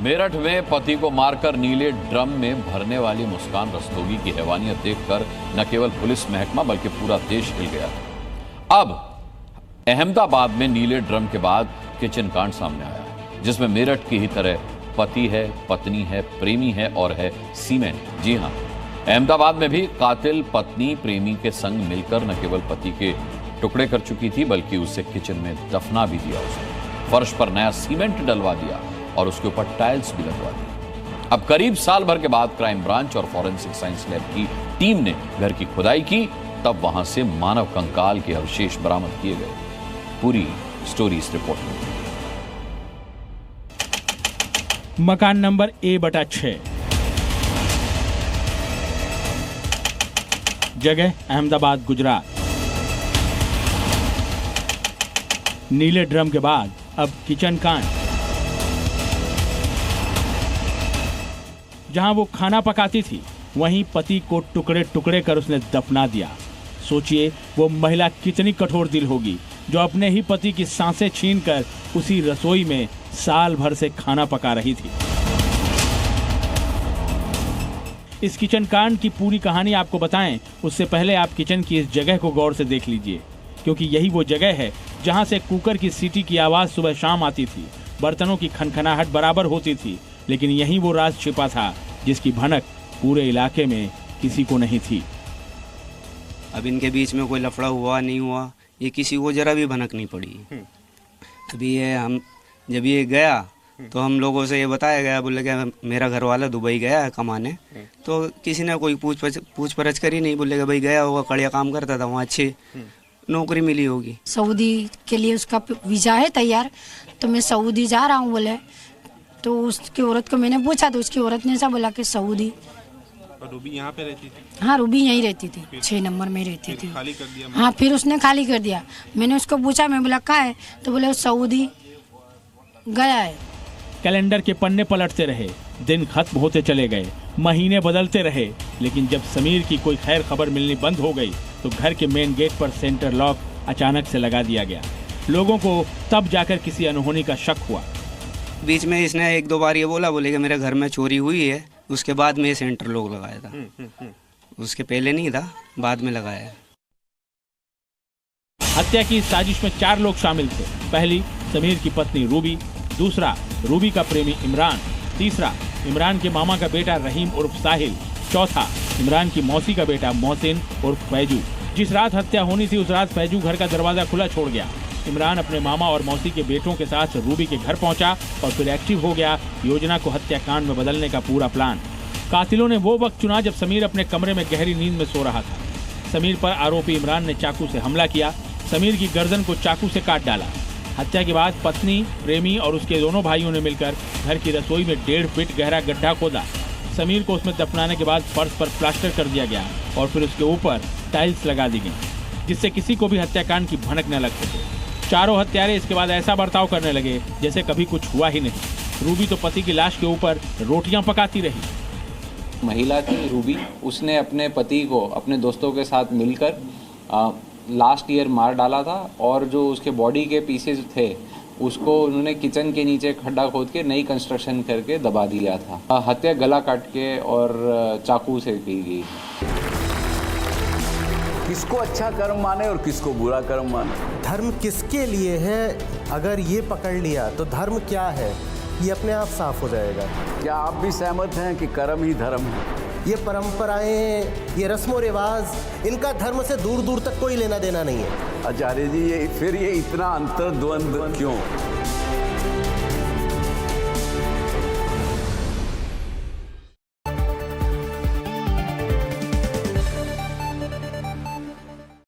मेरठ में पति को मारकर नीले ड्रम में भरने वाली मुस्कान रस्तोगी की हैवानियत देखकर न केवल पुलिस महकमा बल्कि पूरा देश हिल गया। अब अहमदाबाद में नीले ड्रम के बाद किचन कांड सामने आया, जिसमें मेरठ की ही तरह पति है, पत्नी है, प्रेमी है और है सीमेंट। जी हां, अहमदाबाद में भी कातिल पत्नी प्रेमी के संग मिलकर न केवल पति के टुकड़े कर चुकी थी बल्कि उसे किचन में दफना भी दिया। उसने फर्श पर नया सीमेंट डलवा दिया और उसके ऊपर टाइल्स भी लगवा दी। अब करीब साल भर के बाद क्राइम ब्रांच और फॉरेंसिक साइंस लैब की टीम ने घर की खुदाई की, तब वहां से मानव कंकाल के अवशेष बरामद किए गए। पूरी स्टोरी इस रिपोर्ट में। मकान नंबर A/6, जगह अहमदाबाद, गुजरात। नीले ड्रम के बाद अब किचन कांड। जहां वो खाना पकाती थी वहीं पति को टुकड़े टुकड़े कर उसने दफना दिया। सोचिए वो महिला कितनी कठोर दिल होगी जो अपने ही पति की सांसें छीनकर उसी रसोई में साल भर से खाना पका रही थी। इस किचन कांड की पूरी कहानी आपको बताएं उससे पहले आप किचन की इस जगह को गौर से देख लीजिए, क्योंकि यही वो जगह है जहां से कुकर की सीटी की आवाज सुबह शाम आती थी, बर्तनों की खनखनाहट बराबर होती थी, लेकिन यही वो राज छिपा था जिसकी भनक पूरे इलाके में किसी को नहीं थी। अब इनके बीच में कोई लफड़ा हुआ नहीं हुआ, ये किसी को जरा भी भनक नहीं पड़ी। अभी जब ये गया तो हम लोगों से ये बताया गया, बोले कि मेरा घर वाला दुबई गया है कमाने, तो किसी ने कोई पूछ परछ करी नहीं। बोले कि भाई गया होगा, कड़िया काम करता था वहाँ, अच्छी नौकरी मिली होगी। सऊदी के लिए उसका वीजा है तैयार, तो मैं सऊदी जा रहा हूँ बोले। तो उसकी औरत को मैंने पूछा तो उसकी औरत ने ऐसा बोला कि सऊदी। रूबी यहाँ पे रहती थी? हाँ, रूबी यहीं रहती थी, 6 नंबर में रहती थी। खाली कर दिया? हाँ, फिर उसने खाली कर दिया। मैंने उसको पूछा, मैं बोला कहाँ है, तो बोले वो सऊदी गया है। कैलेंडर के पन्ने पलटते रहे, दिन खत्म होते चले गए, महीने बदलते रहे, लेकिन जब समीर की कोई खैर खबर मिलनी बंद हो गई तो घर के मेन गेट पर सेंटर लॉक अचानक से लगा दिया गया। लोगों को तब जाकर किसी अनहोनी का शक हुआ। बीच में इसने 1-2 बार ये बोले कि मेरे घर में चोरी हुई है, उसके बाद में ये सेंटर लॉक लगाया था। उसके पहले नहीं था, बाद में लगाया। हत्या की साजिश में 4 लोग शामिल थे। पहली, समीर की पत्नी रूबी। दूसरा, रूबी का प्रेमी इमरान। तीसरा, इमरान के मामा का बेटा रहीम उर्फ साहिल। चौथा, इमरान की मौसी का बेटा मोहसिन उर्फ फैजू। जिस रात हत्या होनी थी उस रात फैजू घर का दरवाजा खुला छोड़ गया। इमरान अपने मामा और मौसी के बेटों के साथ रूबी के घर पहुंचा और फिर एक्टिव हो गया योजना को हत्याकांड में बदलने का पूरा प्लान। कातिलों ने वो वक्त चुना जब समीर अपने कमरे में गहरी नींद में सो रहा था। समीर पर आरोपी इमरान ने चाकू से हमला किया, समीर की गर्दन को चाकू से काट डाला। हत्या के बाद पत्नी, प्रेमी और उसके दोनों भाइयों ने मिलकर घर की रसोई में 1.5 फीट गहरा गड्ढा खोदा। समीर को उसमें दफनाने के बाद फर्श पर प्लास्टर कर दिया गया और फिर उसके ऊपर टाइल्स लगा दी गई, जिससे किसी को भी हत्याकांड की भनक न लग सके। चारों हत्यारे इसके बाद ऐसा बर्ताव करने लगे जैसे कभी कुछ हुआ ही नहीं। रूबी तो पति की लाश के ऊपर रोटियां पकाती रही। महिला थी रूबी, उसने अपने पति को अपने दोस्तों के साथ मिलकर लास्ट ईयर मार डाला था और जो उसके बॉडी के पीसेस थे उसको उन्होंने किचन के नीचे खड्डा खोद के नई कंस्ट्रक्शन करके दबा दिया था। हत्या गला काट के और चाकू से की गई। किसको अच्छा कर्म माने और किसको बुरा कर्म माने। धर्म किसके लिए है, अगर ये पकड़ लिया तो धर्म क्या है ये अपने आप साफ हो जाएगा। क्या आप भी सहमत हैं कि कर्म ही धर्म है? ये परंपराएं, ये रस्मों रिवाज, इनका धर्म से दूर दूर तक कोई लेना देना नहीं है। आचार्य जी, ये इतना अंतर्द्वंद क्यों?